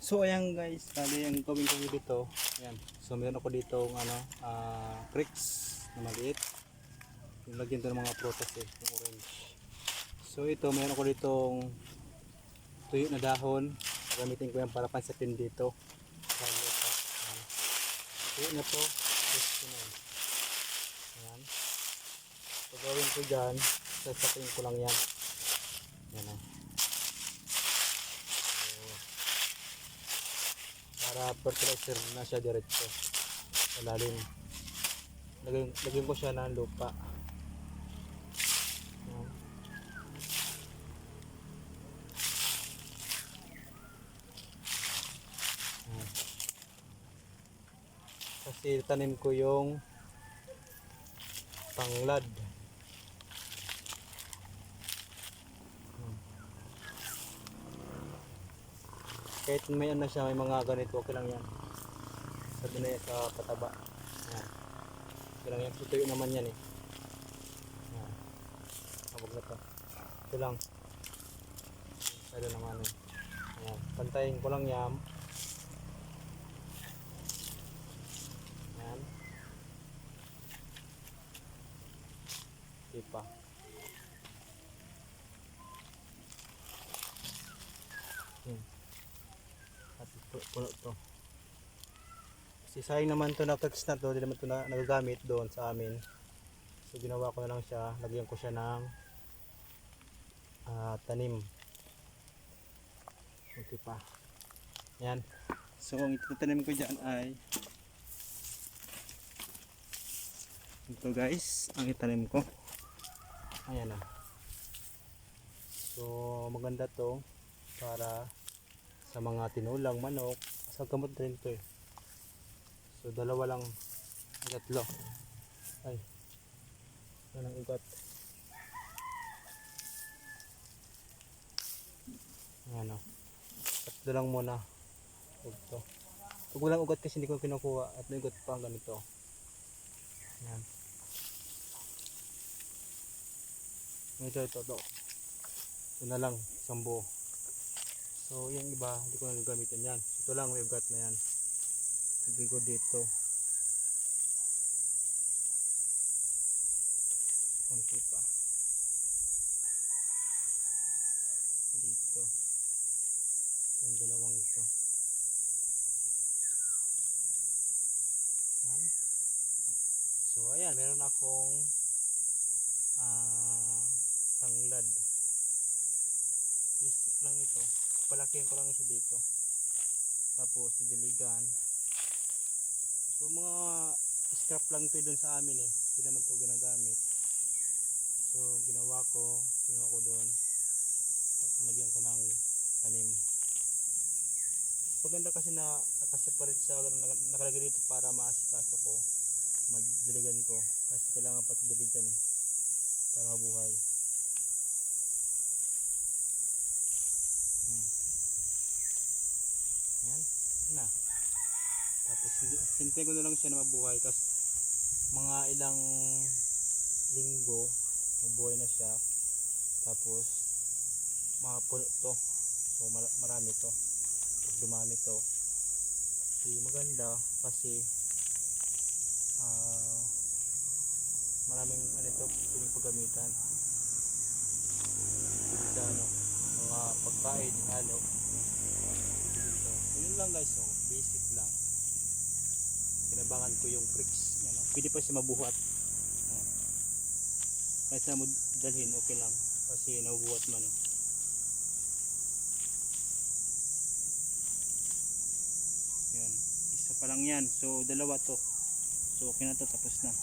So ayan guys, bali yung gawin ko dito. Ayan. So meron ako dito bricks na maliit. Yung lagyan to ng mga prutas yung orange. So ito meron ako ditong tuyo na dahon. Gamitin ko yan para pansapin dito. Sa lupa. Ayan. Tuyo na to. Ito na yan. Ayan. So gawin ko dyan, sasapin ko lang yan. Ayan o. Para fertilizer na siya diretso sa lalim. Lagyan ko siya ng lupa. Ayan. Ayan. Kasi tanim ko yung tanglad. Kahit may ano siya, may mga ganito, okay lang yan. Sabi na yan sa pataba. Ayan. Okay lang yan. Tutuyo naman yan eh. Ayan. Habog na to. Ito lang. Ito naman eh. Ayan. Pantayin ko lang yan. Ayan. Diba? At puno to. Kasi sayang naman to na text na to, hindi naman to na nagagamit doon sa amin. So ginawa ko na lang siya, lagyan ko siya ng tanim. Okay pa. Yan. So ang itatanim ko dyan ay ito guys, ang itanim ko. Ayan na. So maganda to para sa mga tinulang manok. Sa gamot rin to eh. So dalawa lang, tatlo. Ay, yan ang ugat. Ayan o. Tatlo lang muna. Ito. Pag walang ugat kasi hindi ko kinukuha at may ugat pa ganito. Ayan. Ito. Ito na lang, isang buo. So yung iba, hindi ko na gagamitin yan. Ito lang, may ugat na yan. Lagay ko dito. Kunti pa. Dito. Itong dalawang ito. Yan. So ayan, meron akong tanglad. Basic lang ito. Palakihan ko lang siya dito. Tapos didiligan. So mga scrap lang ito doon sa amin eh. Hindi naman ito ginagamit. So ginawa ko doon. At lagyan ko ng tanim. Maganda kasi na nakaseparate siya, nakalagay dito para maasikaso ko, madiligan ko. Kasi kailangan pa ito diligan eh. Para mabuhay. Ayan. Ayan na. Tapos hintayin ko na lang siya na mabuhay. Tapos mga ilang linggo mabuhay na siya. Tapos mapuno to. So marami to. Pag dumami to, maganda kasi maraming ito piling paggamitan. Dito ano, mga pagkain, halo. Dito. Yun lang guys, so basic lang. Kinabangan ko yung bricks, ano. Pwede pa siya mabuhat. Kahit na mo dalhin, okay lang kasi nabubuhat man eh. Yan, isa pa lang yan. So dalawa to. So okay na to, tapos na.